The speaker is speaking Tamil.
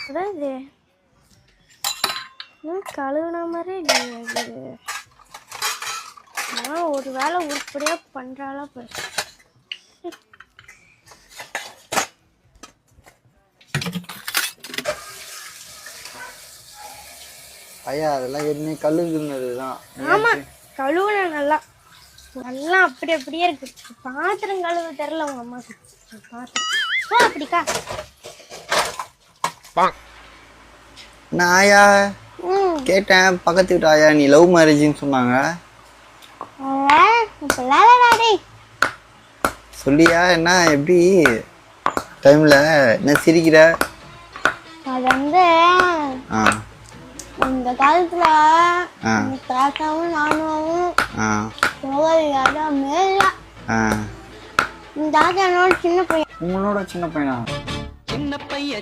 அதாவது கழுவுன மாதிரி இல்லையே. நான் ஒரு வேலை உருப்படியாக பண்ணுறாளா போய். ஐயா அதெல்லாம் எதுவுமே கழுவுனது தான். ஆமாம் கழுவுன நல்லா நல்லா அப்படியே இருக்கு. பாத்திரம் கழுவு தெரில உங்க அம்மாக்கு. பாத்திரம் அப்படிக்கா நான் ஆயா கேட்டேன் பக்கத்து வீட்டு ஆயா நீ லவ் மேரேஜ்னு சொன்னாங்க. சொல்லியா என்ன எப்படி டைம்ல என்ன சிரிக்கிற? அது வந்து இந்த காலத்துல தாத்தாவும் நானும் தாத்தா என்னோட சின்ன பையன். உங்களோட சின்ன பையனா? சின்ன பையன்